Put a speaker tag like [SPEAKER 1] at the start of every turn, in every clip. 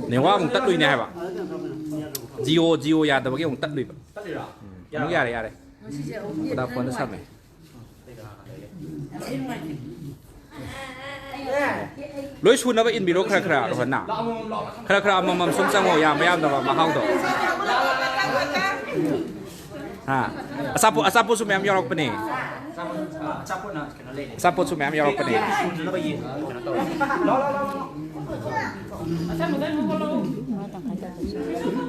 [SPEAKER 1] Nếu mà ông tắt đuôi này bà Gio ya tao cái ông tắt đuôi bà Ông ya đây Tao phone nó sắp này Lối xuân nó phải in bị rốt khá khá rồi nào khá khá mà xung sang ngồi mà yam đâu mà hao đâu Asapo su mem yorok pani Asapo su mem yorok pani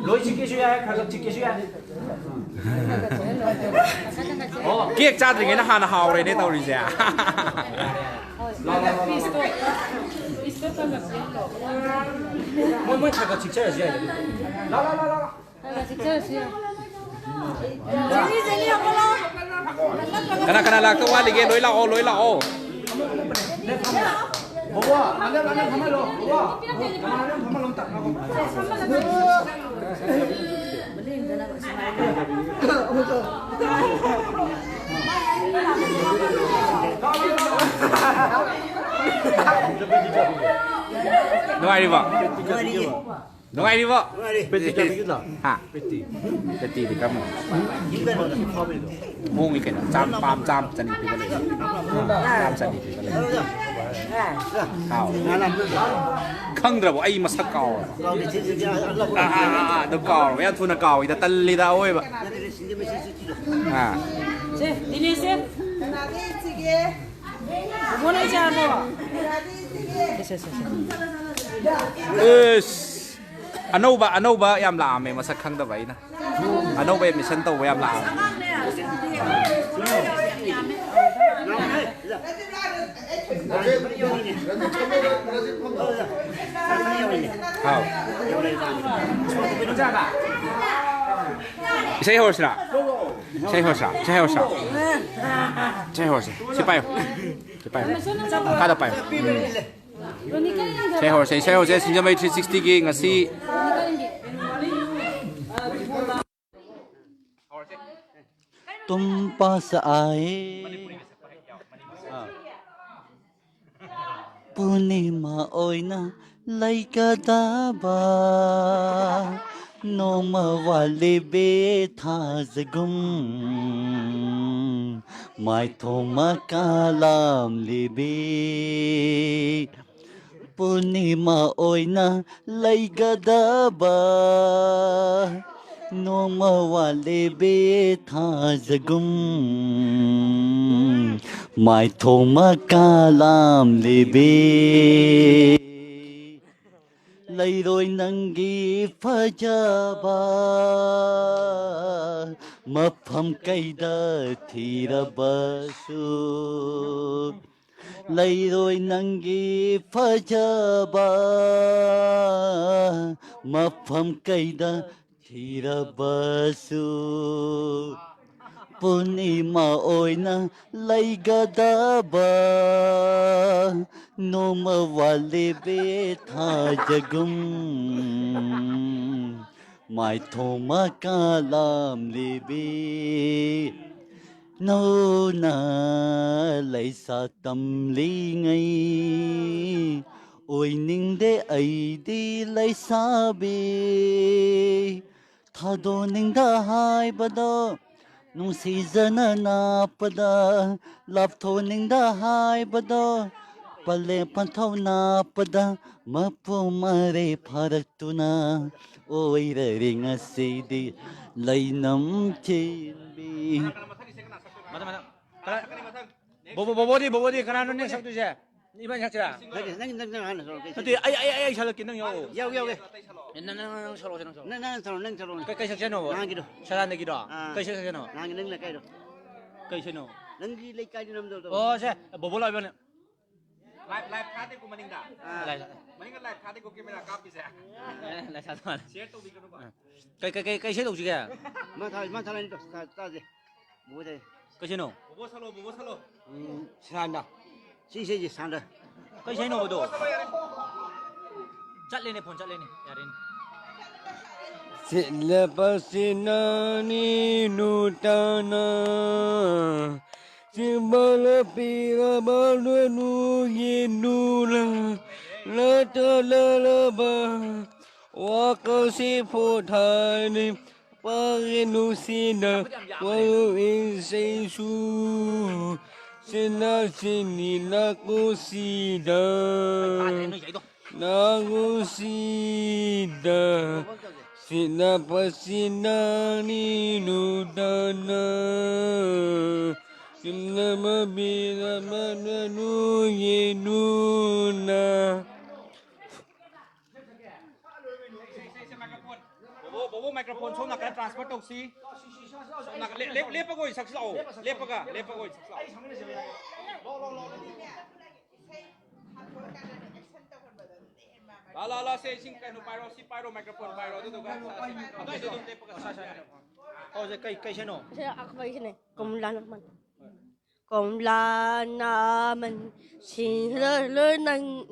[SPEAKER 1] Lối chiếc xe khá chiếc xe Kiek cha thì nó hàn hào rồi đấy tao đi ra Mới thay cái chiếc xe gì Kana là cái quan liệt lối lao Bố anh em thắm rồi bố anh em thắm lòng tặng Nó ai đi vợ Nó ai đi vợ Peti hả Peti thì các bạn Mông cái chạm bám chạm chân đi cái này chạm chân đi cái này Khảo Khăng được ai mà sắc cào Nó cào vậy thu nó cào thì tân đi đâu ấy vậy
[SPEAKER 2] Ini sih Mau naik apa?
[SPEAKER 1] Ano ba yam làm mà sắc khăng đó vậy nè Ano ba mình sân tàu yam làm Say horse na. Say horse. Si payo. Kada payo. Say horse. Sinja may 360 gi ngasi.
[SPEAKER 3] तुम पास आए पूर्णिमा ओइना लैका दाबा नोम वाले बेथा जगुम my थोमा कालाम लेबे पूर्णिमा ओइना लैका दाबा नोम वाले बेथा जगुम my थोमा कालाम लेबे लैरोय नंगी फजाबा मफम कैदा थीरबसु लैरोय नंगी फजाबा मफम कैदा थीरबसु पूर्णिमा ओइना लैगदबा नोम वाले बेथा जगुम माय थोमा कालाम लेबे नौना लैसा तमलिङै ओइनिङदे ऐदि लैसाबे थादोनिङदा हाइबदा नुसीजना नापदा लापथोनिङदा हाइबदा पल्ले पन्थौ नापदा मपु मरे फरक्तुना ओइररे ngasidi लैनम चेबे
[SPEAKER 1] Bobo di kanano nih saktu saya. Iban sak sira. Nanti ai salah kinang yo.
[SPEAKER 3] Yau
[SPEAKER 1] Nang solo.
[SPEAKER 3] nang salo
[SPEAKER 1] Kai sak seno.
[SPEAKER 3] nang gitu
[SPEAKER 1] Salah nih gitu. Kai sak seno.
[SPEAKER 3] nang la kai do
[SPEAKER 1] Kai seno.
[SPEAKER 3] nang gi lai kai nam do
[SPEAKER 1] Oh, saya bobo lah iban. Live kate ko maning da. Maning live kate ko kamera kapi saya. Live satu. Share to bi kanu ba. Kai share to juga.
[SPEAKER 3] ma thala ni to ta je bo de
[SPEAKER 1] Kai seno.
[SPEAKER 4] Bobo salo.
[SPEAKER 3] sanda 시세지 산다.
[SPEAKER 4] cái xe nào đồ chặt lên này phun chặt lên này nhà đến
[SPEAKER 5] Silapasinani nutana Simbala pira balunu yinula Latalalaba Wakasi putani Parinusina Walu insensu Sinasini nakusida Nagusida Sinapasinani nudana Sinamabila mananu yenuna
[SPEAKER 1] Bố microphone xuống là cái transport đâu xí. Là lép vào ngồi sắc sầu, lép vào ngồi sắc sầu. Là sẽ xin cái pyro microphone pyro itu kan. Ada itu lép vào cái.
[SPEAKER 4] oh cái xe nào
[SPEAKER 6] Saya aku bagi sini. Kom la naman sin le nang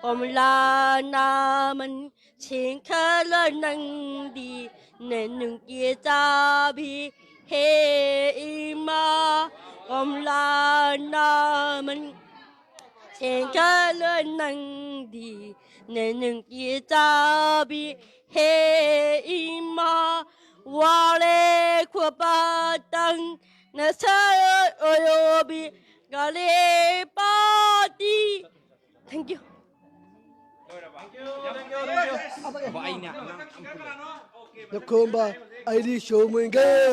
[SPEAKER 6] kom la naman sin kha le nang di nên nung kia cha bi he ma kom la naman sin kha le nang di nên nung kia cha bi he ma wa le kwa ba tang na sa oyobi gale party. Thank you.
[SPEAKER 1] Vợ anh nè.
[SPEAKER 5] Nó không ba ai đi show mình cái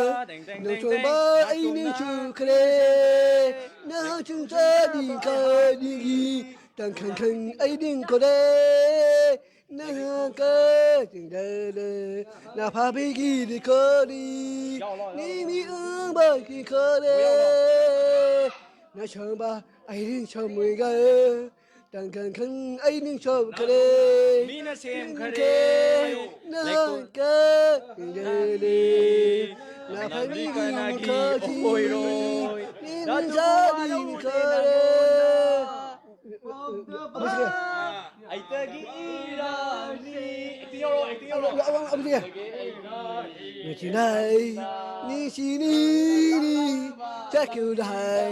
[SPEAKER 5] nó không ba ai đi show kề nó chúng ta đi cái đi gì đang khăng khăng ai đi có đây nó cái tình đời na pha bị gì đi có đi ni mi ương bởi khi có đây nó không ba ai đi show mình cái đang khăng khăng ai đi show kề
[SPEAKER 1] Mina xem kare.
[SPEAKER 5] nó cái tình đời na pha bị gì có đi ni mi ra đi có đây
[SPEAKER 4] ai ta gi irani acting yo
[SPEAKER 5] apa dia? Ni này, ni sini ni, chắc kêu đại,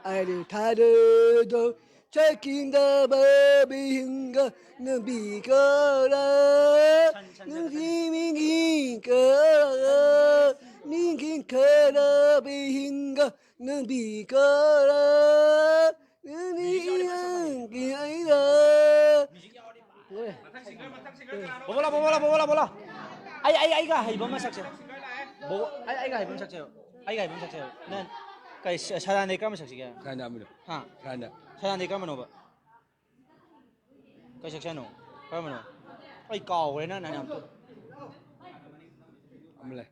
[SPEAKER 5] ai đều tha đời đâu, chắc kinh đã bờ biển cơ, nên bị cơ đó, nên khi mình kinh cơ, nên kinh cơ đó biển cơ, nên bị cơ đó, nên đi kinh ấy đó.
[SPEAKER 4] bola ai ga hay bấm sắc xe bố ai ga hay bấm sắc xe ai ga hay bấm sắc xe nên cái saran này cầm sắc xe
[SPEAKER 5] Randa mulu,
[SPEAKER 4] ha
[SPEAKER 5] randa.
[SPEAKER 4] saran này cầm nó cái sắc xe nó cầm nó ai cầu đấy nó này làm
[SPEAKER 5] Amle.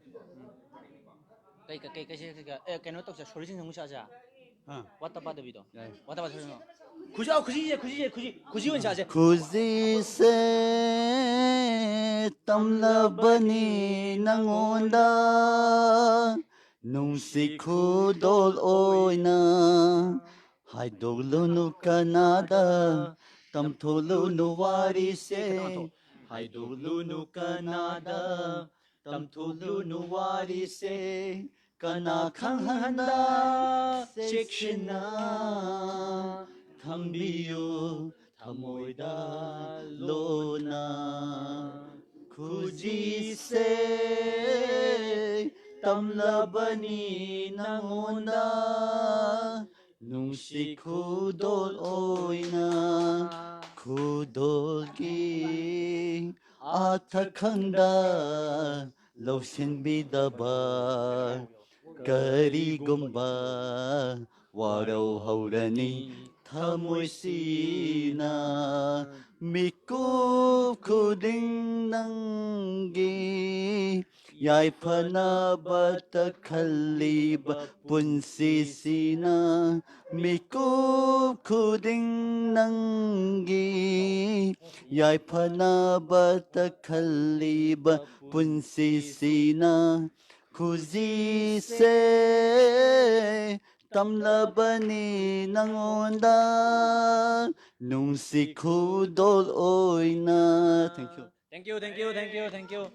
[SPEAKER 4] cái nó tóc sẽ 소리 지르는 거 하자 왔다 받아 비도
[SPEAKER 5] 네.
[SPEAKER 4] 왔다 받아 소리 굳이 원샷
[SPEAKER 3] खुशी से तमलबनी नंगोंदा नुंसी खुदोल ओइना हाइदोगलुनु कनादा तमथोलुनु वारी से हाइदोगलुनु कनादा तमथोलुनु वारी से कना खंगहंदा सेक्शना थंबियो थमोइदा लोना खुजी से तमलबनी नंगोंदा नुंसी खुदोल ओइना खुदोल की आथखंदा लोशन बिदबा करीगुम्बा वारो हौरनी थमोइसीना मिकुप खुदिं नंगी याइफनाबत खलीब पुंसीसीना मिकुप खुदिं नंगी याइफनाबत खलीब पुंसीसीना खुजी से Tamlabani nangonda nungsi khudol oina. Thank you.
[SPEAKER 4] Thank you, thank you, thank you, thank you.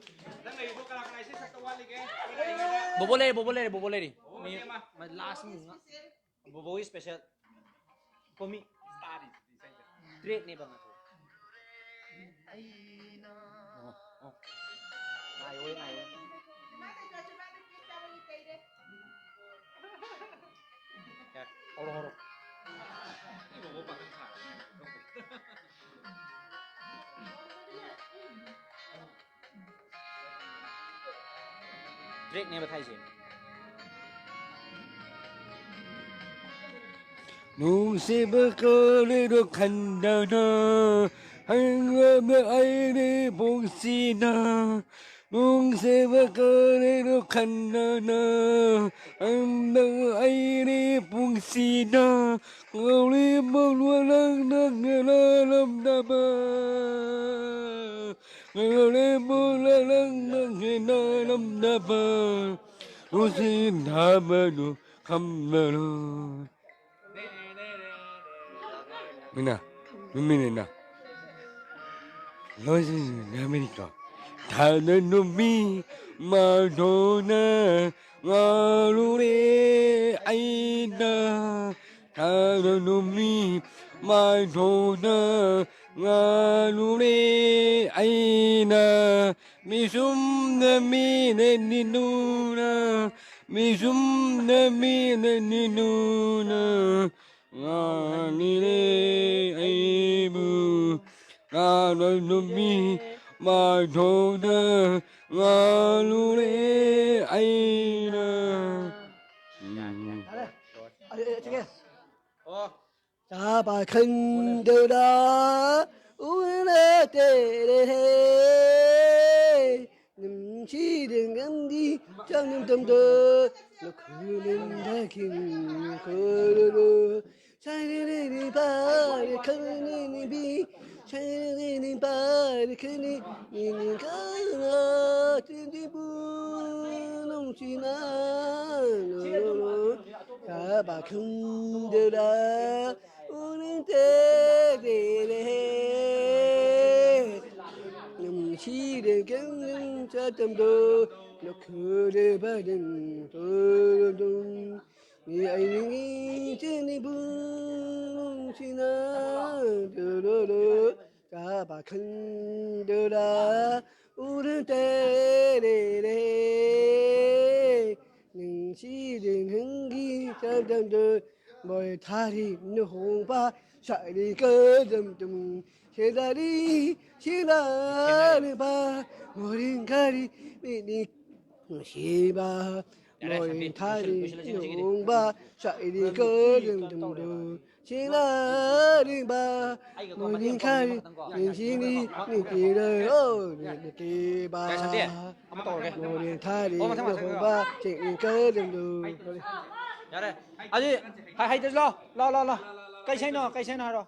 [SPEAKER 4] Bobo lady. My last move. Bobo is special. For me. Great neighbor. Này. Hold on. Great neighbor thay gì?
[SPEAKER 5] Nung si bơ cơ đi được hành đờ nơ, anh mơ ai đi buông xì nơ. Nung si bơ cơ đi được hành đờ nơ, anh mơ ai đi buông xì nơ. Ngầu đi mơ luôn nâng nâng nơ lâm đà bơ. Ngầu đi mơ nâng nâng nơ lâm đà bơ. Nung si đà bơ nụ khăm mơ nơ. Mina. Los America. Tananomi Madonna Galure Aina. Tananomi Madonna Galure Aina. Misum na ninuna. Misum na ninuna. Nile aibu Nanomi Madonna Galure Aina. Ta bà khinh đều đó uống tê niềm chi đừng em đi trong niềm tâm tư nó cứ nên thay kinh khơi đưa trái đi ba đi khơi đi bi trái đi ba đi khơi đi nhìn cái nó trên đi bu nông chi na ta bà khinh đều đó uống tê niềm chi đừng em cho tâm tư nó cứ để ba đừng tôi người ấy nghĩ trên đi buông xin đưa cả bà khăn đưa ra u đơn tê để nhưng chỉ đừng hứng ghi cho tâm tư mọi tha đi nó hùng ba chạy đi cơ dầm dầm thế ra đi chỉ là đi ba ngồi đi ca đi đi chỉ ba mọi tha đi hùng ba chạy đi cơ dầm dầm dầm chỉ là đi ba ngồi đi ca đi đi chỉ đi đi đời ôi đi ba ngồi đi tha đi hùng ba chạy đi cơ dầm dầm.
[SPEAKER 4] Dạ đây. Aji, hay lo. Cây xe nó rồi.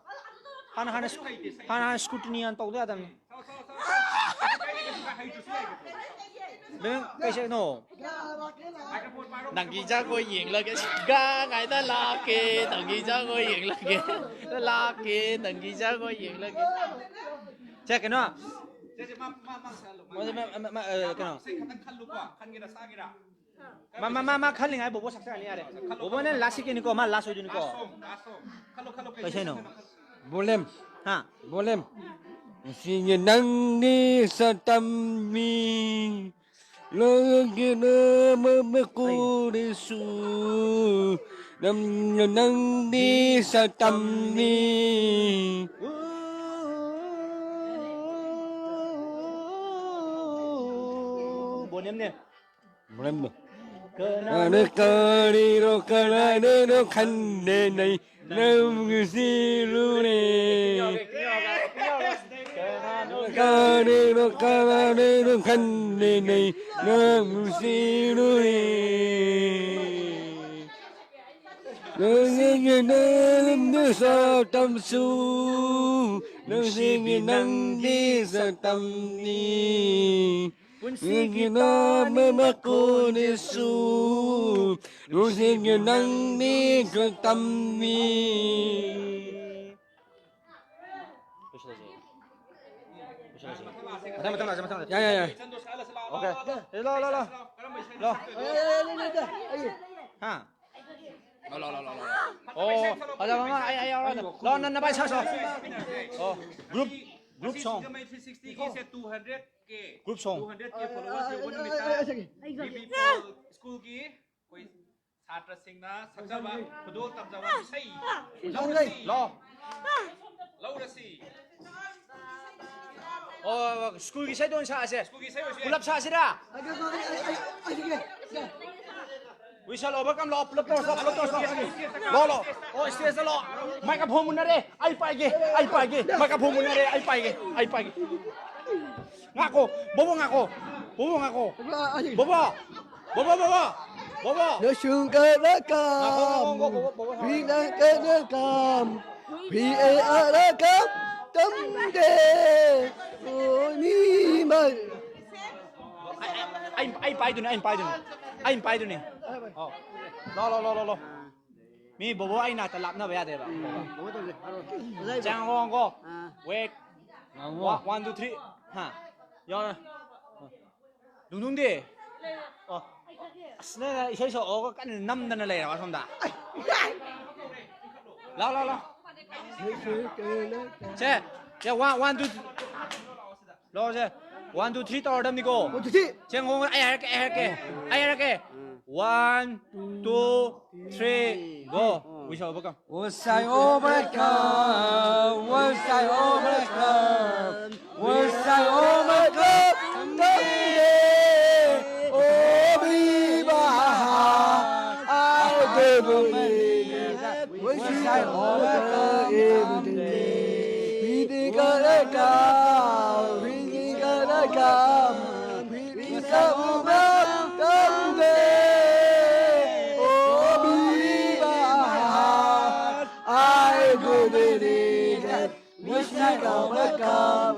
[SPEAKER 4] Hana scrutiny an tàu adam. Bên cây xe nó.
[SPEAKER 7] Đăng ký cho cô diễn là cái ca ngày ta la kê đăng ký cho cô diễn là cái la kê đăng ký cho cô diễn là cái.
[SPEAKER 4] Check cái nó. Cái nó. Ma khăn liền ai bố sắc sắc này đấy. Bố nên lá xí cái này có mà lá sôi này có. Cái gì nó?
[SPEAKER 5] Bolem. Xin nắng đi sa tâm mi. Lo kia mơ cô đi su. Nằm nắng đi sa tâm mi. Bolem. Nó cơ đi nó cơ lại nó khăn đề này nằm cái gì luôn nè cơ đi nó khăn đề này nằm cái gì luôn nè nó sao tâm su nó gì nắng đi sao tâm đi Punsigi na mamakunesu Nusigi nang ni katamni
[SPEAKER 4] Ya. Okay. Lo. Ha. Oh, ada mama ay. Lo na ba sa. Oh, group song. Group song.
[SPEAKER 1] 200K followersอยู่บนมิตรบีบีสกูลกี้คุยชาตรสิงห์นะสักจะว่าพดูตำจะว่าใช่เราละสิ
[SPEAKER 4] Oh, school gi sai don sa ase.
[SPEAKER 1] สกูลกี้ใช่ไหม
[SPEAKER 4] Pulap sa sira. We shall overcome law. Pulap stop. Lo. Oh, stage lo. Microphone mun na re. Ai pai ge. Microphone mun na re. Ai pai ge. Ngako. Bobo ngako. Bobo.
[SPEAKER 5] Nó xuống cơ nó cầm Vì năng cơ nó cầm Vì ai nó cầm Tâm đề Ôi mi mày
[SPEAKER 4] Ai pai tu ni. Oh. Lo. Mi bobo ai na talap na ba ya de ba. Jang hong ko. Wait. 1 2 3. Ha. Yo na. Dung di. Oh. Asna isai so o kan nam na le ba som da. Lo. Che. 1 2 Lo che. 1 2 3 tao đâm đi cô.
[SPEAKER 5] 1 2 3
[SPEAKER 4] Cheng hong ai ke. 1 2 3 go. We shall overcome.
[SPEAKER 5] Was I overcome? Someday, oh, Biba, I do believe that was I overcome today. We gonna come, we gonna overcome someday. Oh, Biba, I do believe that was I overcome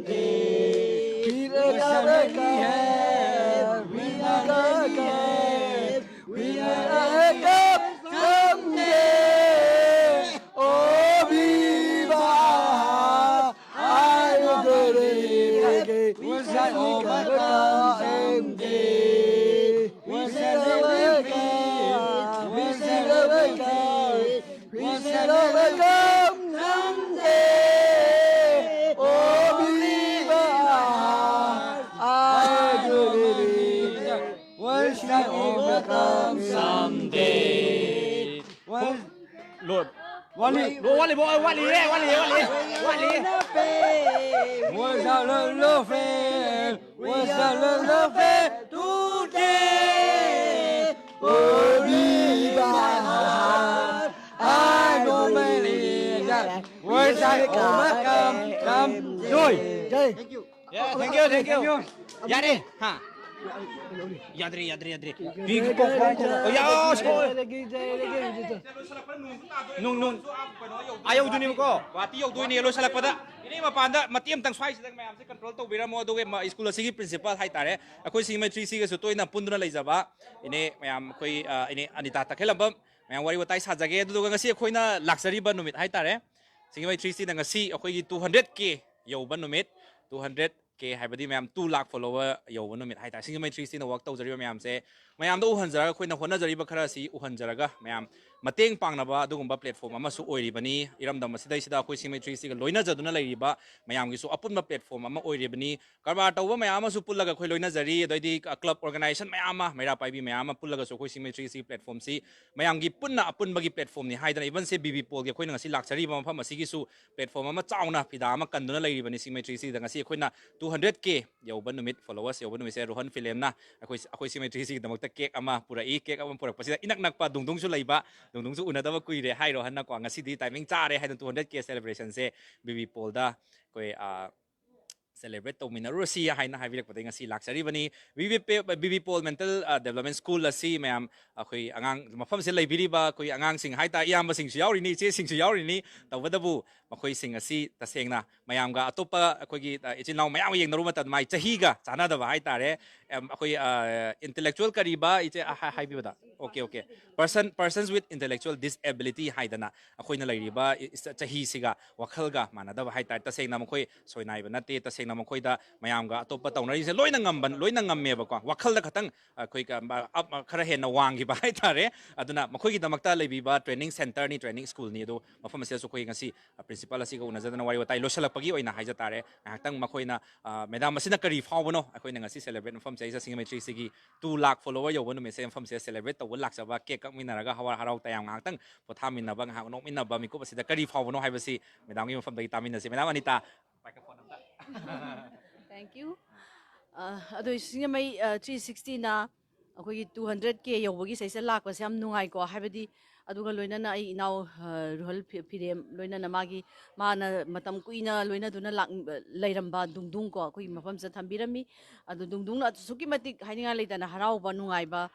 [SPEAKER 5] today. We gonna come someday. Oh, Viva, I believe it. Was I overcome someday? Was I overcome? Was I overcome? Was I overcome someday? Oh, Viva, I believe it. Was I overcome someday?
[SPEAKER 4] Lord. Wali boy, Wali.
[SPEAKER 5] Was I loving? Was I loving today? Oh, Viva, I don't believe that. Was I overcome someday? Thank you.
[SPEAKER 4] Yeah, thank you. Yadri. Ha. Yadri. Big pok. Oh, ya, sko. Nung. Ayaw dunin ko.
[SPEAKER 1] Wati yung doon nilo sa lakpada. Ini mapanda matiam tang swai sidang mayam se control to bira mo doge ma school sige principal hai tare akoi sing mai 3C ga su toy na punduna leijaba ini mayam koi ini anita takhelamba mayam wari watai sajage du ngasi akoi na luxury ba numit hai tare sing mai 3C na ngasi akoi gi 200K yo ba numit 200K haibadi mayam 2 lakh follower yo ba numit hai tare sing mai 3C na work to jari mayam se mayam do uhanjara akoi na hona jari ba khara si uhanjara mayam mateng pangnaba adugumba platform ama su oiribani iramdam sidai sida khoi singmai 3C ga loina jaduna leiriba mayam gi su apunba platform ama oiribani karba tawba mayam su pullaga khoi loina jari doidi club organization mayam maira paibi mayam pullaga su khoi singmai 3C platform si mayam gi punna apunba gi platform ni haidana even se BB Pol gi khoi na ngasi laksari ba mafam asi gi su platform ama chauna pida ama kanduna leiribani singmai 3C da ngasi khoi na 200K yoban numit followers yoban numit se Rohan film na khoi singmai 3C gi damakta cake ama purai cake ama purak pasida inak nakpa dungdung su leiba dungdung su unadaba kuire hai ro hanna ko ngasi di timing chare hai 200K celebration se BB Pol da koi celebrate tꯧminarurasi haina haibirakpatay ngasi laksaribani BB Paul Mental Development School asi mayam akoi angang mafam se laibiriba koi angang sing haita iyamba sing yauri ni che sing yauri ni tawadabu makoi sing asi tasengna mayam ga atopa akoi gi ichinau mayam yengnaru mata mai chahiga chana da haitare akoi intellectual kariba iche haibibada okay persons with intellectual disability haidana akoi na lairiba chahi siga wakhalga manada haitare tasengna makoi soinai banate tasengna makoi da mayam ga atopa taunari se loina ngamban loina ngammeba ko wakhal da khatang akoi ka khara hena wangi ba haitare aduna makoi gi damakta leibiba training center ni training school ni do mafam se so koi ngasi principal asi ga unajadana wari watai losalakpagi oina haija tare ngakhtang makoi na madam asina kari fawbono akoi ngasi celebrate mafam se singemetri sigi 2 lakh follower yo bono mese mafam se celebrate to lak saba cake kak minaraga hawar harau tayang ngakhtang pothamin na bang ha nok min na ba mi ko basida kari fawbono haibasi madam gi mafam dai tamin na se madam Anita microphone amta
[SPEAKER 2] Thank you. Ado singamay 360 na akogi 200k yawagi sa isa lakwa siyam nungay ko habadi aduga loina na ay inaw ruhal pidem loina na magi mana matam kuina loina duna lak lairamba dungdung ko akogi mafam sa thambirami adu dungdung na suki matik haninga leita na haraw ba nungay ba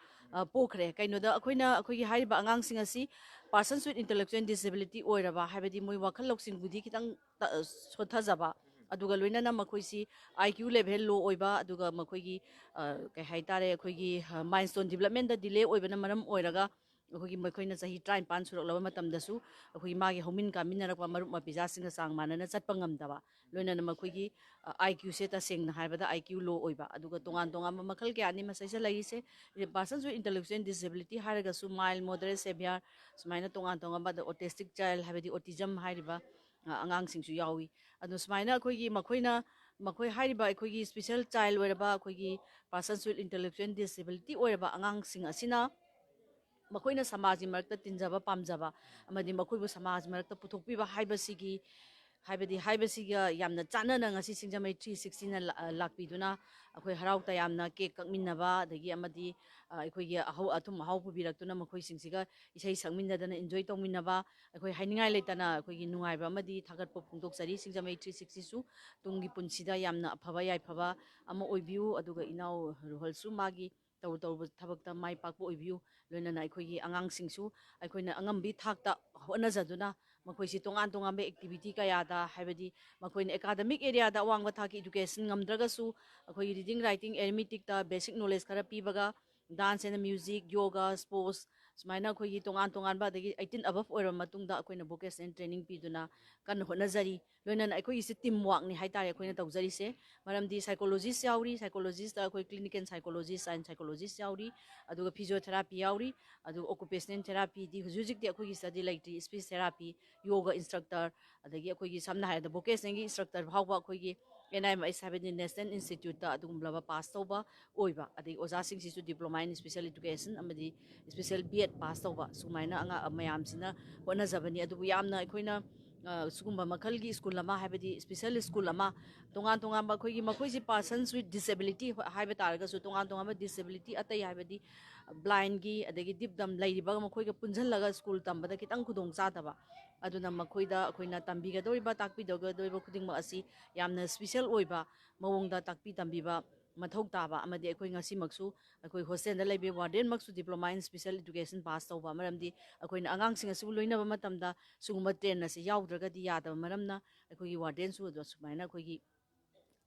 [SPEAKER 2] pokre kaino da akogi haiba angang singasi persons with intellectual disability oiraba habadi moi wakhal loksing budi kitang sothajaba aduga loina na makoisi IQ level low oiba aduga makoigi kai haitare akoigi milestone development da delay oiba na maram oiraga akoigi makoina sahi train pan surok lawa matam dasu akoigi magi homin ka minarakwa marup mapija singa sang manana chatpa ngamdaba loina na makoigi IQ se ta sengna haibada IQ low oiba aduga tongan tongan makhal ke ani masaisa laise persons with intellectual disability haraga su mild moderate severe sumaina tongan tongan ba autistic child habadi autism hairiba angang singsu yawi adu sumaina akoigi makoi hariba akoigi special child oiraba akoigi persons with intellectual disability oiraba angang sing asina makoina samaji marakta tinjaba pamjaba amadi makoibu samaj marakta puthokpiba haibasigi haibasiga yamna chanana ngasi singjamai 360 na lakpiduna akoi harauta yamna cake kakminnaba dagi amadi aikoigi ahau athum ahau pubirak tuna makoi singsiga isai sangminnadana enjoy tongminnaba akoi hainingai leitana aikoigi nungaiba amadi thagatpa phungdoksari singjamai 360 su tungi punsida yamna aphaba yai phaba ama oibiu aduga inau ruhalsu magi tawba thabakta mai pakpo oibiu loinana aikoigi angang singsu aikoina angambi thakta honajaduna makoisi tongan tongan be activity kayada haibadi makoina academic area da wangba thaki education ngamdragasu akoi reading writing arithmetic ta basic knowledge khara pibaga dance and music yoga sports sumaina akoi tongan tongan ba dagi 18 above oira matungda akoina vocational training piduna kan honajari loinana akoi isi team work ni haitare akoina tawjari se maramdi psychologist yauri psychologist akoi clinical psychologist and psychologist yauri aduga physiotherapy yauri adu occupational therapy di hujujik di akoi study like speech therapy yoga instructor adagi akoi samna haida vocational instructor bhawba akoi NIMS habadi National Institute ta adumblaba pass toba oiba adagi oja singsi su diploma in special education amadi special B.Ed pass toba sumaina anga mayam sina hona jabani adu yamna akoina sugumba makhalgi school lama habadi special school lama tongan tongan ba khoigi makoisi persons with disability haiba targa su tongan tongan ba disability atai habadi blind gi adagi dipdam lairiba makhoiga punjhallaga school tambada kitang khudong chadaba aduna makhoida akoina tambiga doriba takpi doga doriba khuding ma asi yamna special oiba mawongda takpi tambiba mathau taba amadi akoi ngasi maksu akoi hostel da laibe warden maksu diploma in special education pass tawba maramdi akoina angang singa su loina ba matamda suguma train na se yawdraga di yada maramna akoi warden su do sumaina akoi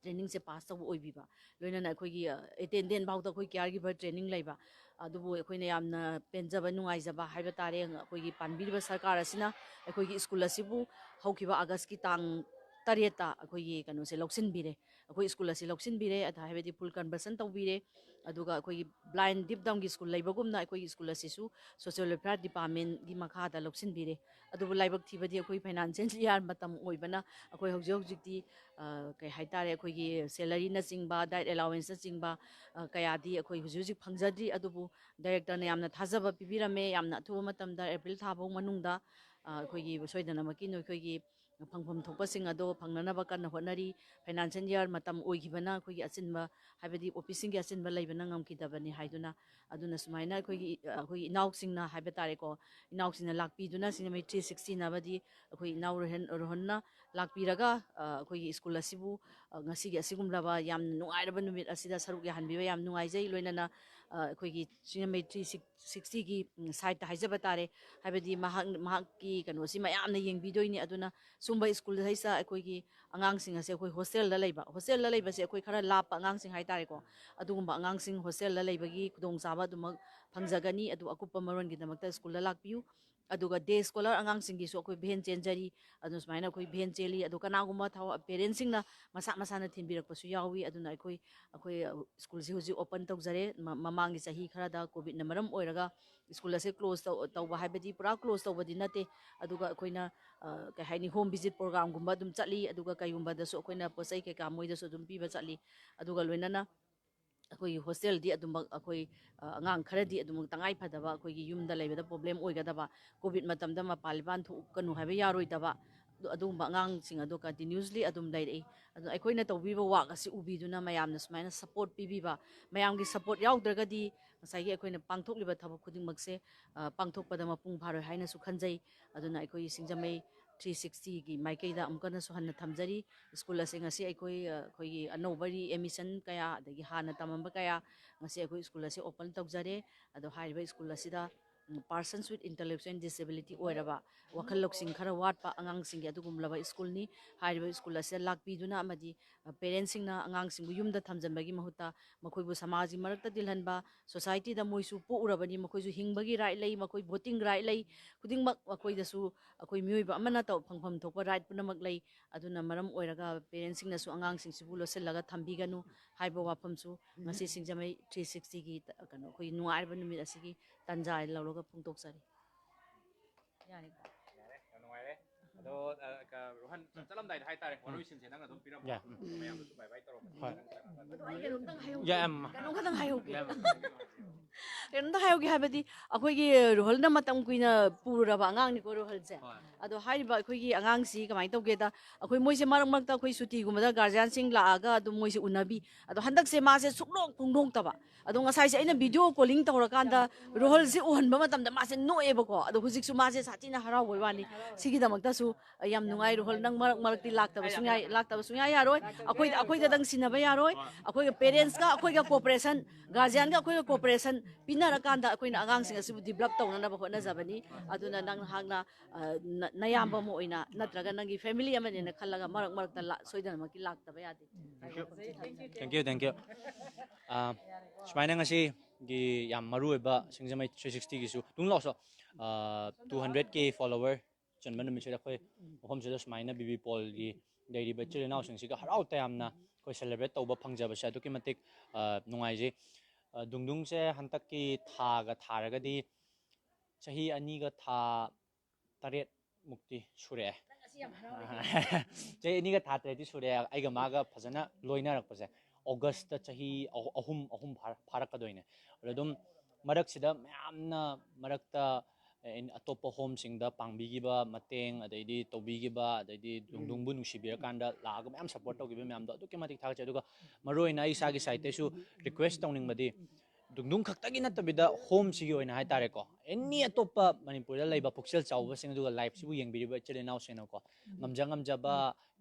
[SPEAKER 2] training se pass tawba oibiba loina na akoi attendant bawda akoi caregiver training laiba adubu akoina yamna penjaba nungaijaba haiba tare akoi panbirba sarkar asina akoi school asibu haukiba august ki tang tareta akoi kanu se loksin bire akoi school asi loksin bire atha habedi full conversion tawbire aduga akoi blind deep down gi school laibagumna akoi school asi su social welfare department gi makha da loksin bire adubu laibak thibadi akoi financial year matam oibana akoi hojik kai haitare akoi gi salary na chingba diet allowance na chingba kayadi akoi hujik phangjadri adubu director na yamna thajaba pibirame yamna thu matam da april thabong manungda ꯑꯩꯈꯣꯏꯒꯤ ꯁꯣꯏꯗꯅꯃꯛꯀꯤ ꯅꯈꯣꯏꯒꯤ ꯐꯪꯐꯝ ꯊꯣꯛꯄꯁꯤꯡ ꯑꯗꯣ ꯐꯪꯅꯅꯕ ꯀꯟꯅ ꯍꯣꯠꯅꯔꯤ financial year ꯃꯇꯝ ꯑꯣꯏꯈꯤꯕꯅ ꯑꯩꯈꯣꯏꯒꯤ ꯑꯆꯤꯟꯕ ꯍꯥꯏꯕꯗꯤ ꯑꯣꯐꯤꯁꯁꯤꯡꯒꯤ ꯑꯆꯤꯟꯕ ꯂꯩꯕꯅ ꯉꯝꯈꯤꯗꯕꯅꯤ ꯍꯥꯏꯗꯨꯅ ꯑꯗꯨꯅ ꯁꯨꯃꯥꯏꯅ ꯑꯩꯈꯣꯏꯒꯤ ꯏꯅꯥꯎꯁꯤꯡꯅ ꯍꯥꯏꯕ ꯇꯥꯔꯦꯀꯣ ꯏꯅꯥꯎꯁꯤꯡꯅ ꯂꯥꯛꯄꯤꯗꯨꯅ ꯁꯤꯡꯖꯃꯩ 360 ꯅꯕꯗꯤ ꯑꯩꯈꯣꯏ ꯏꯅꯥꯎ ꯔꯣꯍꯟꯅ ꯂꯥꯛꯄꯤꯔꯒ ꯑꯩꯈꯣꯏꯒꯤ ꯁ꯭ꯀꯨꯜ ꯑꯁꯤꯕꯨ ꯉꯁꯤꯒꯤ ꯑꯁꯤꯒꯨꯝꯂꯕ ꯌꯥꯝꯅ ꯅꯨꯡꯉꯥꯏꯔꯕ ꯅꯨꯃꯤꯠ ꯑꯁꯤꯗ ꯁꯔꯨꯛ ꯌꯥꯍꯟꯕꯤꯕ ꯌꯥꯝ ꯅꯨꯡꯉꯥꯏꯖꯩ ꯂꯣꯏꯅꯅ ꯑꯩꯈꯣꯏꯒꯤ ꯁꯤꯡꯖꯃꯩ 360ꯒꯤ ꯁꯥꯏꯠꯇ ꯍꯥꯏꯖꯕ ꯇꯥꯔꯦ ꯍꯥꯏꯕꯗꯤ ꯃꯍꯥꯛꯀꯤ ꯀꯩꯅꯣꯁꯤ ꯃꯌꯥꯝꯅ ꯌꯦꯡꯕꯤꯗꯣꯏꯅꯤ ꯑꯗꯨꯅ ꯁꯨꯝꯕ ꯁ꯭ꯀꯨꯜꯁꯤꯗ ꯑꯩꯈꯣꯏꯒꯤ ꯑꯉꯥꯡꯁꯤꯡ ꯑꯁꯦ ꯑꯩꯈꯣꯏ ꯍꯣꯁꯇꯦꯜꯗ ꯂꯩꯕꯁꯦ ꯑꯩꯈꯣꯏ ꯈꯔ ꯂꯥꯞꯄ ꯑꯉꯥꯡꯁꯤꯡ ꯍꯥꯏꯇꯥꯔꯦꯀꯣ ꯑꯗꯨꯒꯨꯝꯕ ꯑꯉꯥꯡꯁꯤꯡ ꯍꯣꯁꯇꯦꯜꯗ ꯂꯩꯕꯒꯤ ꯈꯨꯗꯣꯡꯆꯥꯕ ꯑꯗꯨꯃꯛ ꯐꯪꯖꯒꯅꯤ ꯑꯗꯨ ꯑꯀꯨꯞꯄ ꯃꯔꯣꯟꯒꯤꯗꯃꯛꯇ ꯁ꯭ꯀꯨꯜꯗ ꯂꯥꯛꯄꯤꯌꯨ ꯑꯗꯨꯒ ꯗꯦ ꯁ꯭ꯀꯣꯂꯔ ꯑꯉꯥꯡꯁꯤꯡꯒꯤꯁꯨ ꯑꯩꯈꯣꯏ ꯚꯦꯟ ꯆꯦꯟꯖꯔꯤ ꯑꯗꯨ ꯁꯨꯃꯥꯏꯅ ꯑꯩꯈꯣꯏ ꯚꯦꯟ ꯆꯦꯜꯂꯤ ꯑꯗꯨ ꯀꯅꯥꯒꯨꯝꯕ ꯄꯦꯔꯦꯟꯁꯤꯡꯅ ꯃꯁꯥꯅ ꯊꯤꯟꯕꯤꯔꯛꯄꯁꯨ ꯌꯥꯎꯏ ꯑꯗꯨꯅ ꯑꯩꯈꯣꯏ ꯁ꯭ꯀꯨꯜꯁꯤ ꯍꯧꯖꯤꯛ ꯑꯣꯄꯟ ꯇꯧꯖꯔꯦ ꯃꯃꯥꯡꯒꯤ ꯆꯍꯤ ꯈꯔꯗ ꯀꯣꯚꯤꯗꯅ ꯃꯔꯝ ꯑꯣꯏꯔꯒ ꯁ꯭ꯀꯨꯜ ꯑꯁꯦ ꯀ꯭ꯂꯣꯖ ꯇꯧꯕ ꯍꯥꯏꯕꯗꯤ ꯄꯨꯔꯥ ꯀ꯭ꯂꯣꯖ ꯇꯧꯕꯗꯤ ꯅꯠꯇꯦ ꯑꯗꯨꯒ ꯑꯩꯈꯣꯏꯅ ꯀꯩ ꯍꯥꯏꯅꯤ ꯍꯣꯝ ꯚꯤꯖꯤꯠ ꯄ꯭ꯔꯣꯒ꯭ꯔꯥꯝꯒꯨꯝꯕ ꯑꯗꯨꯝ ꯆꯠꯂꯤ ꯑꯗꯨꯒ ꯀꯩꯒꯨꯝꯕꯗꯁꯨ ꯑꯩꯈꯣꯏꯅ ꯄꯣꯠ ꯆꯩ ꯀꯩꯀꯥ ꯃꯣꯏꯗꯁꯨ ꯑꯗꯨꯝ ꯄꯤꯕ ꯆꯠꯂꯤ ꯑꯗꯨꯒ ꯂꯣꯏꯅꯅ ꯑꯩꯈꯣꯏꯒꯤ ꯍꯣꯁꯇꯦꯜꯗꯤ ꯑꯗꯨꯃꯛ ꯑꯩꯈꯣꯏ ꯑꯉꯥꯡ ꯈꯔꯗꯤ ꯑꯗꯨꯃꯛ ꯇꯉꯥꯏ ꯐꯗꯕ ꯑꯩꯈꯣꯏꯒꯤ ꯌꯨꯝꯗ ꯂꯩꯕꯗ ꯄ꯭ꯔꯣꯕ꯭ꯂꯦꯝ ꯑꯣꯏꯒꯗꯕ ꯀꯣꯚꯤꯗ ꯃꯇꯝꯗ ꯃꯄꯥꯟ ꯂꯤꯄꯥꯟ ꯊꯣꯛꯀꯅꯨ ꯍꯥꯏꯕ ꯌꯥꯔꯣꯏꯗꯕ ꯑꯗꯨꯒꯨꯝꯕ ꯑꯉꯥꯡꯁꯤꯡ ꯑꯗꯣ ꯀꯟꯇꯤꯅ꯭ꯌꯨꯁꯂꯤ ꯑꯗꯨꯝ ꯂꯩꯔꯛꯏ ꯑꯗꯣ ꯑꯩꯈꯣꯏꯅ ꯇꯧꯕꯤꯕ ꯋꯥꯛ ꯑꯁꯤ ꯎꯕꯤꯗꯨꯅ ꯃꯌꯥꯝꯅ ꯁꯨꯃꯥꯏꯅ ꯁꯄꯣꯔꯠ ꯄꯤꯕꯤꯕ ꯃꯌꯥꯝꯒꯤ ꯁꯄꯣꯔꯠ ꯌꯥꯎꯗ꯭ꯔꯒꯗꯤ ꯉꯁꯥꯏꯒꯤ ꯑꯩꯈꯣꯏꯅ ꯄꯥꯡꯊꯣꯛꯂꯤꯕ ꯊꯕꯛ ꯈꯨꯗꯤꯡꯃꯛꯁꯦ ꯄꯥꯡꯊꯣꯛꯄꯗ ꯃꯄꯨꯡ ꯐꯥꯔꯣꯏ ꯍꯥꯏꯅꯁꯨ ꯈꯟꯖꯩ ꯑꯗꯨꯅ ꯑꯩꯈꯣꯏ ꯁꯤꯡꯖꯃꯩ 360ꯒꯤ ꯃꯥꯏꯀꯩꯗ ꯑꯃꯨꯛꯀꯅꯁꯨ ꯍꯟꯅ ꯊꯝꯖꯔꯤ ꯁ꯭ꯀꯨꯜ ꯑꯁꯤ ꯉꯁꯤ ꯑꯩꯈꯣꯏꯒꯤ ꯑꯅꯧꯕ ꯑꯦꯃꯤꯁꯟ ꯀꯌꯥ ꯑꯗꯒꯤ ꯍꯥꯟꯅ ꯇꯝꯃꯝꯕ ꯀꯌꯥ ꯉꯁꯤ ꯑꯩꯈꯣই ꯁ꯭ꯀꯨꯜ ꯑꯁꯤ ꯑꯣꯄꯟ ꯇꯧꯖꯔꯦ ꯑꯗꯣ ꯍꯥꯏꯔꯤꯕ ꯁ꯭ꯀꯨꯜ ꯑꯁꯤꯗ ꯄꯥꯔꯁꯟꯁ ꯋꯤꯠ ꯏꯟꯇꯦꯂꯦꯛꯆꯨꯋꯦꯜ ꯗꯤꯁꯦꯕꯤꯂꯤꯇꯤ ꯑꯣꯏꯔꯕ ꯋꯥꯈꯜ ꯂꯧꯁꯤꯡ ꯈꯔ ꯋꯥꯠꯄ ꯑꯉꯥꯡꯁꯤꯡꯒꯤ ꯑꯗꯨꯒꯨꯝꯂꯕ ꯁ꯭ꯀꯨꯜꯅꯤ ꯍꯥꯏꯔꯤꯕ ꯁ꯭ꯀꯨꯜ ꯑꯁꯤꯗ ꯂꯥꯛꯄꯤꯗꯨꯅ ꯑꯃꯗꯤ ꯄꯦꯔꯦꯟꯁꯁꯤꯡꯅ ꯑꯉꯥꯡꯁꯤꯡꯕꯨ ꯌꯨꯝꯗ ꯊꯝꯖꯤꯟꯕꯒꯤ ꯃꯍꯨꯠꯇ ꯃꯈꯣꯏꯕꯨ ꯁꯃꯥꯖꯒꯤ ꯃꯔꯛꯇ ꯇꯤꯜꯍꯟꯕ ꯁꯣꯁꯥꯏꯇꯤꯗ ꯃꯣꯏꯁꯨ ꯄꯣꯛꯎꯔꯕꯅꯤ ꯃꯈꯣꯏꯁꯨ ꯍꯤꯡꯕꯒꯤ ꯔꯥꯏꯠ ꯂꯩ ꯃꯈꯣꯏ ꯚꯣꯇꯤꯡ ꯔꯥꯏꯠ ꯂꯩ ꯈꯨꯗꯤꯡꯃꯛ ꯃꯈꯣꯏꯗꯁꯨ ꯑꯩꯈꯣꯏ ꯃꯤꯑꯣꯏꯕ ꯑꯃꯅ ꯐꯪꯐꯝ ꯊꯣꯛꯄ ꯔꯥꯏꯠ ꯄꯨꯝꯅꯃꯛ ꯂꯩ ꯑꯗꯨꯅ ꯃꯔꯝ ꯑꯣꯏꯔꯒ ꯄꯦꯔꯦꯟꯁꯁꯤꯡꯅꯁꯨ ꯑꯉꯥꯡꯁꯤꯡꯁꯤꯕꯨ ꯂꯣꯠꯁꯤꯜꯂꯒ ꯊꯝꯕꯤꯒꯅꯨ ꯍꯥꯏꯕ ꯋꯥꯐꯝꯁꯨ ꯉꯁꯤ ꯁꯤꯡꯖꯃꯩ 360ꯒꯤ ꯀꯩꯅꯣ ꯑꯩꯈꯣꯏ ꯅꯨꯡꯉꯥꯏꯔꯕ ꯅꯨꯃꯤꯠ ꯑꯁꯤꯒꯤ ꯇꯥꯟꯖꯥ ꯂꯧꯔꯒ ꯐꯣꯡꯗꯣꯛꯆꯔꯤ ꯌꯥꯔꯦꯀꯣ
[SPEAKER 1] ꯌꯥꯝ ꯅꯨꯡꯉꯥꯏꯔꯦ ꯑꯗꯣ ꯔꯣꯍꯟ ꯆꯠꯂꯝꯗꯥꯏꯗ ꯍꯥꯏꯇꯥꯔꯦ ꯋꯥꯔꯣꯏꯁꯤꯟꯁꯦ ꯅꯪ ꯑꯗꯨꯝ ꯄꯤꯔꯝꯃꯣ ꯃꯌꯥꯝꯗꯁꯨ ꯕꯥꯏ ꯕꯥꯏ ꯇꯧꯔꯝꯃꯣ
[SPEAKER 2] ꯑꯗꯣ ꯑꯩ ꯀꯩꯅꯣꯝꯇꯪ ꯍꯥꯏꯍꯧꯒꯦ ꯀꯩꯅꯣꯝ ꯈꯇꯪ ꯍꯥꯏꯍꯧꯒꯦ ꯀꯩꯅꯣꯝꯇ ꯍꯥꯏꯍꯧꯒꯦ ꯍꯥꯏꯕꯗꯤ ꯑꯩꯈꯣꯏꯒꯤ ꯔꯣꯍꯜꯅ ꯃꯇꯝ ꯀꯨꯏꯅ ꯄꯨꯔꯨꯔꯕ ꯑꯉꯥꯡꯅꯤꯀꯣ ꯔꯣꯍꯜꯁꯦ ꯑꯗꯣ ꯍꯥꯏꯔꯤꯕ ꯑꯩꯈꯣꯏꯒꯤ ꯑꯉꯥꯡꯁꯤ ꯀꯃꯥꯏꯅ ꯇꯧꯒꯦꯗ ꯑꯩꯈꯣꯏ ꯃꯣꯏꯁꯦ ꯃꯔꯛ ꯃꯔꯛꯇ ꯑꯩꯈꯣꯏ ꯁꯨꯇꯤꯒꯨꯝꯕꯗ ꯒꯥꯔꯖꯤꯌꯥꯟꯁꯤꯡ ꯂꯥꯛꯑꯒ ꯑꯗꯨꯝ ꯃꯣꯏꯁꯦ ꯎꯅꯕꯤ ꯑꯗꯣ ꯍꯟꯗꯛꯁꯦ ꯃꯥꯁꯦ ꯐꯣꯡꯗꯣꯛꯇꯕ ꯑꯗꯣ ꯉꯁꯥꯏꯁꯦ ꯑꯩꯅ ꯚꯤꯗꯤꯑꯣ ꯀꯣꯂꯤꯡ ꯇꯧꯔꯀꯥꯟꯗ ꯔꯣꯍꯜꯁꯦ ꯎꯍꯟꯕ ꯃꯇꯝꯗ ꯃꯥꯁꯦ ꯅꯣꯛꯑꯦꯕꯀꯣ ꯑꯗꯣ ꯍꯧꯖꯤꯛꯁꯨ ꯃꯥꯁꯦ ꯁꯥꯊꯤꯅ ꯍꯔꯥꯎꯕꯩ ꯋꯥꯅꯤ ꯁꯤꯒꯤꯗꯃꯛꯇꯁꯨ ꯌꯥꯝ ꯅꯨꯡꯉꯥꯏ ꯔꯣꯍꯜ ꯅꯪ ꯃꯔꯛꯇꯤ ꯂꯥꯛꯇꯕ ꯁꯨꯡꯌꯥ ꯌꯥꯔꯣꯏ ꯑꯩꯈꯣꯏꯗꯪ ꯁꯤꯟꯅꯕ ꯌꯥꯔꯣꯏ ꯑꯩꯈꯣꯏꯒ ꯄꯦꯔꯦꯟꯁꯀ ꯑꯩꯈꯣꯏꯒ ꯀooperation ꯒꯥꯔꯖꯤꯌꯥꯟꯒ ꯑꯩꯈꯣꯏꯒ cooperation ꯄꯤꯅꯔꯀꯥꯟꯗ ꯑꯩꯈꯣꯏꯅ ꯑꯉꯥꯡꯁꯤꯡ ꯑꯁꯤꯕꯨ ꯗꯤꯕꯦꯂꯞ ꯇꯧꯅꯅꯕ ꯍꯣꯠꯅꯖꯕꯅꯤ ꯑꯗꯨꯅ ꯅꯍꯥꯛꯅ ꯅꯌꯥꯝꯕ ꯑꯃ ꯑꯣꯏꯅ ꯅꯠꯇ꯭ꯔꯒ ꯅꯪꯒꯤ ꯐꯦꯃꯤꯂꯤ ꯑꯃꯅꯦꯅ ꯈꯜꯂꯒ ꯃꯔꯛꯇ ꯁꯣꯏꯗꯅꯃꯛꯀꯤ ꯂꯥꯛꯇꯕ ꯌꯥꯗꯦ
[SPEAKER 4] ꯊꯦꯡꯛ ꯌꯨ ꯁꯨꯃꯥꯏꯅ ꯉꯁꯤꯒꯤ ꯌꯥꯝ ꯃꯔꯨꯑꯣꯏꯕ ꯁꯤꯡꯖꯃꯩ 360ꯒꯤꯁꯨ ꯇꯨꯡ ꯂꯥꯎꯁꯣ 200K ꯐꯣꯂꯣꯋꯔ ꯆꯟꯕ ꯅꯨꯃꯤꯠꯁꯤꯗ ꯑꯩꯈꯣꯏ ꯃꯐꯝꯁꯤꯗ ꯁꯨꯃꯥꯏꯅ ꯕꯤꯕꯤ ꯄꯣꯜꯒꯤ ꯂꯩꯔꯤꯕ ꯏꯆꯤꯜ ꯏꯅꯥꯎꯁꯤꯡꯁꯤꯒ ꯍꯔꯥꯎ ꯇꯌꯥꯝꯅ ꯑꯩꯈꯣꯏ ꯁꯦꯂꯦꯕ꯭ꯔꯦꯠ ꯇꯧꯕ ꯐꯪꯖꯕꯁꯦ ꯑꯗꯨꯛꯀꯤ ꯃꯇꯤꯛ ꯅꯨꯡꯉꯥꯏꯖꯩ ꯗꯨꯡꯗꯨꯡꯁꯦ ꯍꯟꯗꯛꯀꯤ ꯊꯥꯒ ꯊꯥꯔꯒꯗꯤ ꯆꯍꯤ 2ꯒ ꯊꯥ 8 ꯃꯨꯛꯇꯤ ꯁꯨꯔꯛꯑꯦ ꯆꯍꯤ 2ꯒ ꯊꯥ 8ꯇꯤ ꯁꯨꯔꯛꯑꯦ ꯑꯩꯒ ꯃꯥꯒ ꯐꯖꯅ ꯂꯣꯏꯅꯔꯛꯄꯁꯦ ꯑꯣꯒꯁꯇ ꯆꯍꯤ ꯑꯍꯨꯝ ꯐꯥꯔꯛꯀꯗꯣꯏꯅꯦ ꯑꯗꯨꯝ ꯃꯔꯛꯁꯤꯗ ꯃꯌꯥꯝꯅ ꯃꯔꯛꯇ ꯑꯇꯣꯞꯄ ꯍꯣꯝꯁꯤꯡꯗ ꯄꯥꯡꯕꯤꯈꯤꯕ ꯃꯇꯦꯡ ꯑꯗꯩꯗꯤ ꯇꯧꯕꯤꯈꯤꯕ ꯑꯗꯩꯗꯤ ꯗꯨꯡꯗꯨꯡꯕꯨ ꯅꯨꯡꯁꯤꯕꯤꯔꯀꯥꯟꯗ ꯂꯥꯛꯑꯒ ꯃꯌꯥꯝ ꯁꯞꯄꯣꯔꯠ ꯇꯧꯈꯤꯕ ꯃꯌꯥꯝꯗꯣ ꯑꯗꯨꯛꯀꯤ ꯃꯇꯤꯛ ꯊꯥꯒꯠꯆꯩ ꯑꯗꯨꯒ ꯃꯔꯨꯑꯣꯏꯅ ꯑꯩ ꯏꯁꯥꯒꯤ ꯁꯥꯏꯠꯇꯩꯁꯨ ꯔꯤꯀ꯭ꯋꯦꯁ ꯇꯧꯅꯤꯡꯕꯗꯤ ꯗꯨꯡꯗꯨꯡ ꯈꯛꯇꯒꯤ ꯅꯠꯇꯕꯤꯗ ꯍꯣꯝꯁꯤꯒꯤ ꯑꯣꯏꯅ ꯍꯥꯏꯇꯥꯔꯦꯀꯣ ꯑꯦꯅꯤ ꯑꯇꯣꯞꯄ ꯃꯅꯤꯄꯨꯔꯗ ꯂꯩꯕ ꯄꯨꯛꯆꯦꯜ ꯆꯥꯎꯕꯁꯤꯡ ꯑꯗꯨꯒ ꯂꯥꯏꯐꯁꯤꯕꯨ ꯌꯦꯡꯕꯤꯔꯤꯕ ꯏꯆꯤꯜ ꯏꯅꯥꯎꯁꯤꯡꯅꯀꯣ ꯉꯝꯖꯕ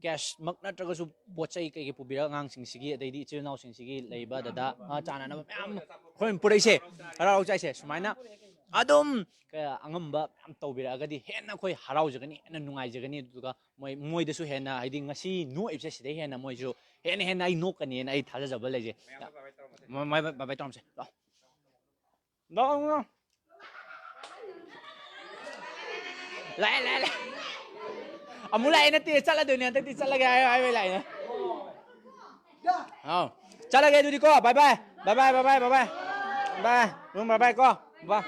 [SPEAKER 4] ꯀꯦꯁꯃꯛ ꯅꯠꯇ꯭ꯔꯒꯁꯨ ꯄꯣꯠ ꯆꯩ ꯀꯩꯀꯩ ꯄꯨꯕꯤꯔꯒ ꯑꯉꯥꯡꯁꯤꯡꯁꯤꯒꯤ ꯑꯗꯩꯗꯤ ꯏꯆꯤꯜ ꯏꯅꯥꯎꯁꯤꯡꯁꯤꯒꯤ ꯂꯩꯕ ꯗꯗꯥ ꯆꯥꯅꯅꯕ ꯃꯌꯥꯝ ꯑꯩꯈꯣꯏꯅ ꯄꯨꯔꯛꯏꯁꯦ ꯍꯔꯥꯎ ꯆꯥꯏꯁꯦ ꯁꯨꯃꯥꯏꯅ ꯑꯗꯨꯝ ꯑꯉꯝꯕ ꯃꯌꯥꯝ ꯇꯧꯕꯤꯔꯛꯑꯒꯗꯤ ꯍꯦꯟꯅ ꯑꯩꯈꯣꯏ ꯍꯔꯥꯎꯖꯒꯅꯤ ꯍꯦꯟꯅ ꯅꯨꯡꯉꯥꯏꯖꯒꯅꯤ ꯑꯗꯨꯒ ꯃꯣꯏꯗꯁꯨ ꯍꯦꯟꯅ ꯍꯥꯏꯗꯤ ꯉꯁꯤ ꯅꯣꯛꯏꯕꯁꯦ ꯁꯤꯗꯩ ꯍꯦꯟꯅ ꯃꯣꯏꯁꯨ ꯍꯦꯟꯅ ꯑꯩ ꯅꯣꯛꯀꯅꯤꯅ ꯑꯩ ꯊꯥꯖꯖꯕ ꯂꯩꯖꯩ ꯕꯥꯏ ꯇꯧꯔꯝꯁꯦ ꯂꯥꯛꯑꯣ ꯂꯥꯛꯑꯦ ꯑꯃꯨꯛ ꯂꯥꯛꯑꯦ ꯅꯠꯇꯦ ꯆꯠꯂꯗꯣꯏꯅꯦ ꯍꯟꯗꯛꯇꯤ ꯆꯠꯂꯒꯦ ꯍꯥꯏꯕꯩ ꯂꯥꯛꯑꯦ ꯆꯠꯂꯒꯦ ꯑꯗꯨꯗꯤ ꯀꯣ ꯕꯥꯏ ꯕꯥꯏ ꯔꯨꯝ ꯕꯥꯏ ꯀꯣ ꯕꯥꯏ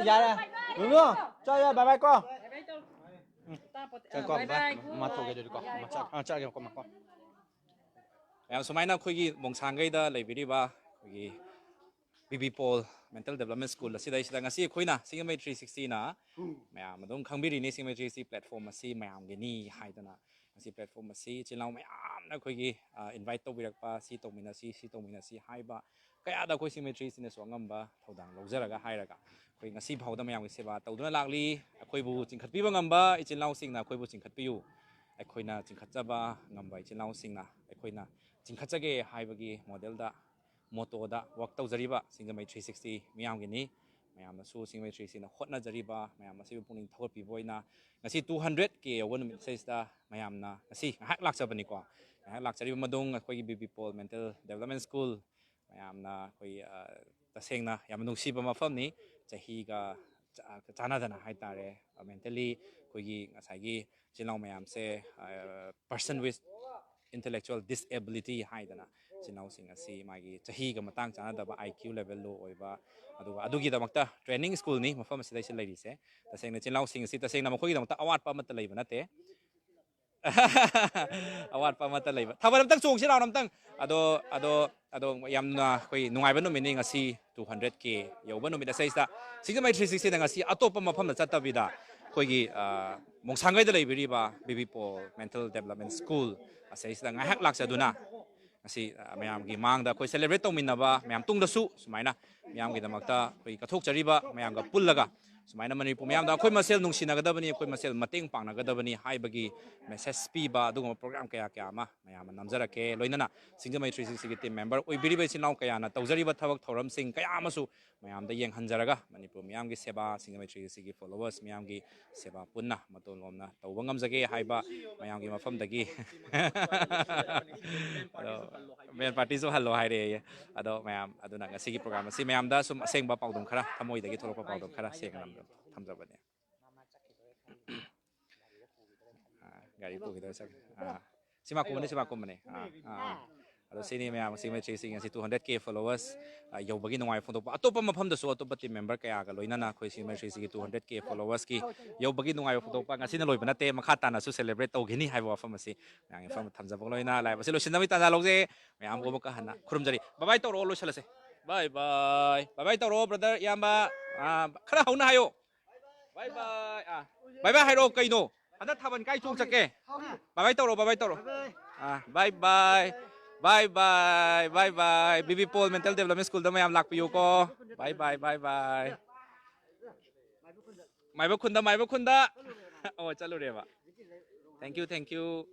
[SPEAKER 4] ꯌꯥꯔꯦ ꯔꯨꯝ ꯆꯠꯂꯦ ꯕꯥꯏ ꯀꯣ ꯆꯠꯀꯣ ꯕꯥꯏ ꯃꯥ ꯊꯣꯛꯒꯦ ꯑꯗꯨꯗꯤ ꯀꯣ ꯆꯠꯂꯒꯦ ꯀꯣ ꯃꯥ ꯀꯣ
[SPEAKER 1] ꯌꯥꯝ ꯁꯨꯃꯥꯏꯅ ꯑꯩꯈꯣꯏꯒꯤ ꯃꯣꯡꯁꯥꯡꯒꯩꯗ ꯂꯩꯕꯤꯔꯤꯕ ꯑꯩꯈꯣꯏꯒꯤ BB Paul Mental Development School ꯑꯁꯤꯗꯩꯁꯤꯗ ꯉꯁꯤ ꯑꯩꯈꯣꯏꯅ ꯁꯤꯡꯖꯃꯩ 360ꯅ ꯃꯌꯥꯝ ꯑꯗꯨꯝ ꯈꯪꯕꯤꯔꯤꯅꯤ ꯁꯤꯡꯖꯃꯩ 360 ꯄ꯭ꯂꯦꯠꯐꯣꯝ ꯑꯁꯤ ꯃꯌꯥꯝꯒꯤꯅꯤ ꯍꯥꯏꯗꯅ ꯉꯁꯤ ꯄ꯭ꯂꯦꯠꯐꯣꯝ ꯑꯁꯤ ꯏꯆꯤꯜ ꯏꯅꯥꯎ ꯃꯌꯥꯝꯅ ꯑꯩꯈꯣꯏꯒꯤ ꯏꯟꯚꯥꯏꯠ ꯇꯧꯕꯤꯔꯛꯄ ꯁꯤ ꯇꯧꯃꯤꯟꯅꯁꯤ ꯍꯥꯏꯕ ꯀꯌꯥꯗ ꯑꯩꯈꯣꯏ ꯁꯤꯡꯖꯃꯩ 360ꯅꯁꯨ ꯑꯉꯝꯕ ꯊꯧꯗꯥꯡ ꯂꯧꯖꯔꯒ ꯍꯥꯏꯔꯒ ꯑꯩꯈꯣꯏ ꯉꯁꯤ ꯐꯥꯎꯗ ꯃꯌꯥꯝꯒꯤ ꯁꯦꯕꯥ ꯇꯧꯗꯨꯅ ꯂꯥꯛꯂꯤ ꯑꯩꯈꯣꯏꯕꯨ ꯆꯤꯡꯈꯠꯄꯤꯕ ꯉꯝꯕ ꯏꯆꯤꯜ ꯏꯅꯥꯎꯁꯤꯡꯅ ꯑꯩꯈꯣꯏꯕꯨ ꯆꯤꯡꯈꯠꯄꯤꯌꯨ ꯑꯩꯈꯣꯏꯅ ꯆꯤꯡꯈꯠꯆꯕ ꯉꯝꯕ ꯏꯆꯤꯜ ꯏꯅꯥꯎꯁꯤꯡꯅ ꯑꯩꯈꯣꯏꯅ ꯆꯤꯡꯈꯠꯆꯒꯦ ꯍꯥꯏꯕꯒꯤ ꯃꯣꯗꯦꯜꯗ ꯃꯣꯇꯣꯗ ꯋꯥꯛ ꯇꯧꯖꯔꯤꯕ ꯁꯤꯡꯖꯃꯩ 360 ꯃꯤꯌꯥꯝꯒꯤꯅꯤ ꯃꯌꯥꯝꯅꯁꯨ ꯁꯤꯡꯖꯃꯩ 360ꯅ ꯍꯣꯠꯅꯖꯔꯤꯕ ꯃꯌꯥꯝ ꯑꯁꯤꯕꯨ ꯄꯨꯛꯅꯤꯡ ꯊꯧꯒꯠꯄꯤꯕ ꯑꯣꯏꯅ ꯉꯁꯤ 200K ꯌꯧꯕ ꯅꯨꯃꯤꯠ ꯑꯁꯤꯗ ꯃꯌꯥꯝꯅ ꯉꯁꯤ ꯉꯥꯏꯍꯥꯛ ꯂꯥꯛꯆꯕꯅꯤꯀꯣ ꯉꯥꯏꯍꯥꯛ ꯂꯥꯛꯆꯔꯤꯕ ꯃꯇꯨꯡ ꯑꯩꯈꯣꯏꯒꯤ BB Paul Mental Development School ꯃꯌꯥꯝꯅ ꯑꯩꯈꯣꯏ ꯇꯁꯦꯡꯅ ꯌꯥꯝꯅ ꯅꯨꯡꯁꯤꯕ ꯃꯐꯝꯅꯤ ꯆꯍꯤꯒ ꯆꯥꯟꯅꯗꯅ ꯍꯥꯏꯇꯥꯔꯦ ꯃꯦꯟꯇꯦꯂꯤ ꯑꯩꯈꯣꯏꯒꯤ ꯉꯁꯥꯏꯒꯤ ꯏꯆꯤꯜ ꯏꯅꯥꯎ ꯃꯌꯥꯝꯁꯦ ꯄꯔꯁꯟ ꯋꯤꯠ intellectual disability ꯍꯥꯏꯗꯅ ꯏꯆꯤꯜ ꯏꯅꯥꯎꯁꯤꯡ ꯑꯁꯤ ꯃꯥꯒꯤ ꯆꯍꯤꯒ ꯃꯇꯥꯡ ꯆꯥꯟꯅꯗꯕ IQ level low ꯑꯣꯏꯕ ꯑꯗꯨꯒ ꯑꯗꯨꯒꯤꯗꯃꯛꯇ ꯇ꯭ꯔꯦꯅꯤꯡ ꯁ꯭ꯀꯨꯜꯅꯤ ꯃꯐꯝ ꯑꯁꯤꯗꯩꯁꯤ ꯂꯩꯔꯤꯁꯦ ꯇꯁꯦꯡꯅ ꯏꯆꯤꯜ ꯏꯅꯥꯎꯁꯤꯡ ꯑꯁꯤ ꯇꯁꯦꯡꯅ ꯃꯈꯣꯏꯒꯤꯗꯃꯛꯇ ꯑꯋꯥꯠꯄ ꯑꯃꯠꯇ ꯂꯩꯕ ꯅꯠꯇꯦ ꯑꯋꯥꯠꯄ ꯑꯃꯠꯇ ꯂꯩꯕ ꯊꯥꯕꯜ ꯑꯝꯇꯪ ꯆꯣꯡꯁꯤ ꯂꯥꯎꯅ ꯑꯝꯇꯪ ꯑꯗꯣ ꯌꯥꯝꯅ ꯑꯩꯈꯣꯏ ꯅꯨꯡꯉꯥꯏꯕ ꯅꯨꯃꯤꯠꯅꯤ ꯉꯁꯤ 200K ꯌꯧꯕ ꯅꯨꯃꯤꯠ ꯑꯁꯤꯗ ꯁꯤꯡꯖꯃꯩ 360ꯗ ꯉꯁꯤ ꯑꯇꯣꯞꯄ ꯃꯐꯝꯗ ꯆꯠꯇꯕꯤꯗ ꯑꯩꯈꯣꯏꯒꯤ ꯃꯣꯡꯁꯥꯡꯒꯩꯗ ꯂꯩꯕꯤꯔꯤꯕ BB Paul Mental Development School ꯑꯁꯤꯗ ꯉꯥꯏꯍꯥꯛ ꯂꯥꯛꯆꯗꯨꯅ ꯉꯁꯤ ꯃꯌꯥꯝꯒꯤ ꯃꯥꯡꯗ ꯑꯩꯈꯣꯏ ꯁꯦꯂꯦꯕ꯭ꯔꯦꯠ ꯇꯧꯃꯤꯟꯅꯕ ꯃꯌꯥꯝ ꯇꯨꯡꯗꯁꯨ ꯁꯨꯃꯥꯏꯅ ꯃꯌꯥꯝꯒꯤꯗꯃꯛꯇ ꯑꯩꯈꯣꯏ ꯀꯠꯊꯣꯛꯆꯔꯤꯕ ꯃꯌꯥꯝꯒ ꯄꯨꯜꯂꯒ ꯁꯨꯃꯥꯏꯅ ꯃꯅꯤꯄꯨꯔ ꯃꯌꯥꯝꯗ ꯑꯩꯈꯣꯏ ꯃꯁꯦꯜ ꯅꯨꯡꯁꯤꯅꯒꯗꯕꯅꯤ ꯑꯩꯈꯣꯏ ꯃꯁꯦꯜ ꯃꯇꯦꯡ ꯄꯥꯡꯅꯒꯗꯕꯅꯤ ꯍꯥꯏꯕꯒꯤ ꯃꯦꯁꯦꯖ ꯄꯤꯕ ꯑꯗꯨꯒꯨꯝꯕ ꯄ꯭ꯔꯣꯒ꯭ꯔꯥꯝ ꯀꯌꯥ ꯑꯃ ꯃꯌꯥꯝꯅ ꯅꯝꯖꯔꯛꯀꯦ ꯂꯣꯏꯅꯅ ꯁꯤꯡꯖꯃꯩ 360ꯒꯤ ꯇꯤꯝ ꯃꯦꯝꯕꯔ ꯑꯣꯏꯕꯤꯔꯤꯕ ꯏꯆꯤꯜ ꯏꯅꯥꯎ ꯀꯌꯥꯅ ꯇꯧꯖꯔꯤꯕ ꯊꯕꯛ ꯊꯧꯔꯝꯁꯤꯡ ꯀꯌꯥ ꯑꯃꯁꯨ ꯃꯌꯥꯝꯗ ꯌꯦꯡꯍꯟꯖꯔꯒ ꯃꯅꯤꯄꯨꯔ ꯃꯤꯌꯥꯝꯒꯤ ꯁꯦꯕꯥ ꯁꯤꯡꯖꯃꯩ 360ꯒꯤ ꯐꯣꯂꯣꯋꯔꯁ ꯃꯤꯌꯥꯝꯒꯤ ꯁꯦꯕꯥ ꯄꯨꯟꯅ ꯃꯇꯣꯟꯂꯣꯝꯅ ꯇꯧꯕ ꯉꯝꯖꯒꯦ ꯍꯥꯏꯕ ꯃꯌꯥꯝꯒꯤ ꯃꯐꯝꯗꯒꯤ ꯑꯗꯣ ꯃꯦꯟ ꯄꯥꯔꯇꯤꯁꯨ ꯍꯜꯂꯣ ꯍꯥꯏꯔꯛꯑꯦ ꯑꯗꯣ ꯃꯌꯥꯝ ꯑꯗꯨꯅ ꯉꯁꯤꯒꯤ ꯄ꯭ꯔꯣꯒ꯭ꯔꯥꯝ ꯑꯁꯤ ꯃꯌꯥꯝꯗ ꯁꯨꯝ ꯑꯁꯦꯡꯕ ꯄꯥꯎꯗꯝ ꯈꯔ ꯊꯃꯣꯏꯗꯒꯤ ꯊꯣꯛꯂꯛꯄ ꯄꯥꯎꯗꯝ ꯈꯔ ꯁꯦꯡꯅ ꯊꯝꯖꯕꯅꯦ ꯒꯥꯔꯤ ꯄꯨꯈꯤꯗꯣꯏ ꯁꯤꯃꯥ ꯀꯨꯝꯕꯅꯦ ꯑꯗꯣ ꯁꯤꯅꯤ ꯃꯌꯥꯝ ꯁꯤꯡꯖꯃꯩ 360 ꯉꯁꯤ 200K ꯐꯣꯂꯣꯋꯔꯁ ꯌꯧꯕꯒꯤ ꯅꯨꯡꯉꯥꯏꯕ ꯐꯣꯡꯗꯣꯛꯄ ꯑꯇꯣꯞꯄ ꯃꯐꯝꯗꯁꯨ ꯑꯇꯣꯞꯄ ꯇꯤꯝ ꯃꯦꯝꯕꯔ ꯀꯌꯥꯒ ꯂꯣꯏꯅꯅ ꯑꯩꯈꯣꯏ ꯁꯤꯡꯖꯃꯩ 360ꯒꯤ 200K ꯐꯣꯂꯣꯋꯔꯁꯀꯤ ꯌꯧꯕꯒꯤ ꯅꯨꯡꯉꯥꯏꯕ ꯐꯣꯡꯗꯣꯛꯄ ꯉꯁꯤꯅ ꯂꯣꯏꯕ ꯅꯠꯇꯦ ꯃꯈꯥ ꯇꯥꯅꯁꯨ ꯁꯦꯂꯦꯕ꯭ꯔꯦꯠ ꯇꯧꯈꯤꯅꯤ ꯍꯥꯏꯕ ꯋꯥꯐꯝ ꯑꯁꯤ ꯃꯌꯥꯝꯒꯤ ꯃꯐꯝꯗ ꯊꯝꯖꯕ ꯂꯣꯏꯅ ꯂꯥꯏꯕ ꯑꯁꯤ ꯂꯣꯏꯁꯤꯟꯅꯕꯒꯤ ꯇꯥꯟꯖꯥ ꯂꯧꯖꯩ ꯃꯌꯥꯝꯕꯨ ꯑꯃꯨꯛꯀ ꯍꯟꯅ ꯈꯨꯔꯨꯝꯖꯔꯤ ꯕꯥꯏ ꯇꯧꯔꯛꯑꯣ ꯂꯣꯏꯁꯤꯜꯂꯁꯦ ꯕꯥꯏ ꯇꯧꯔꯛꯑꯣ ꯕ꯭ꯔꯗꯔ ꯏꯌꯥꯝꯕ ꯈꯔ ꯍꯧꯅ ꯍꯥꯏꯌꯣ ꯕꯥꯏ ꯍꯥꯏꯔꯛꯑꯣ ꯀꯩꯅꯣ ꯍꯟꯗꯛ ꯊꯥꯕꯜ ꯀꯥꯏ ꯆꯣꯡ ꯆꯠꯀꯦ ꯕꯥꯏ ꯇꯧꯔꯣ ꯕꯥꯏ BB Paul Mental Development Schoolꯗ ꯃꯌꯥꯝ ꯂꯥꯛꯄꯤꯌꯨꯀꯣ ꯕꯥꯏ ꯃꯥꯏꯕ ꯈꯨꯟꯗ ꯑꯣ ꯆꯠꯂꯨꯔꯦꯕ ꯊꯦꯡꯛ ꯌꯨ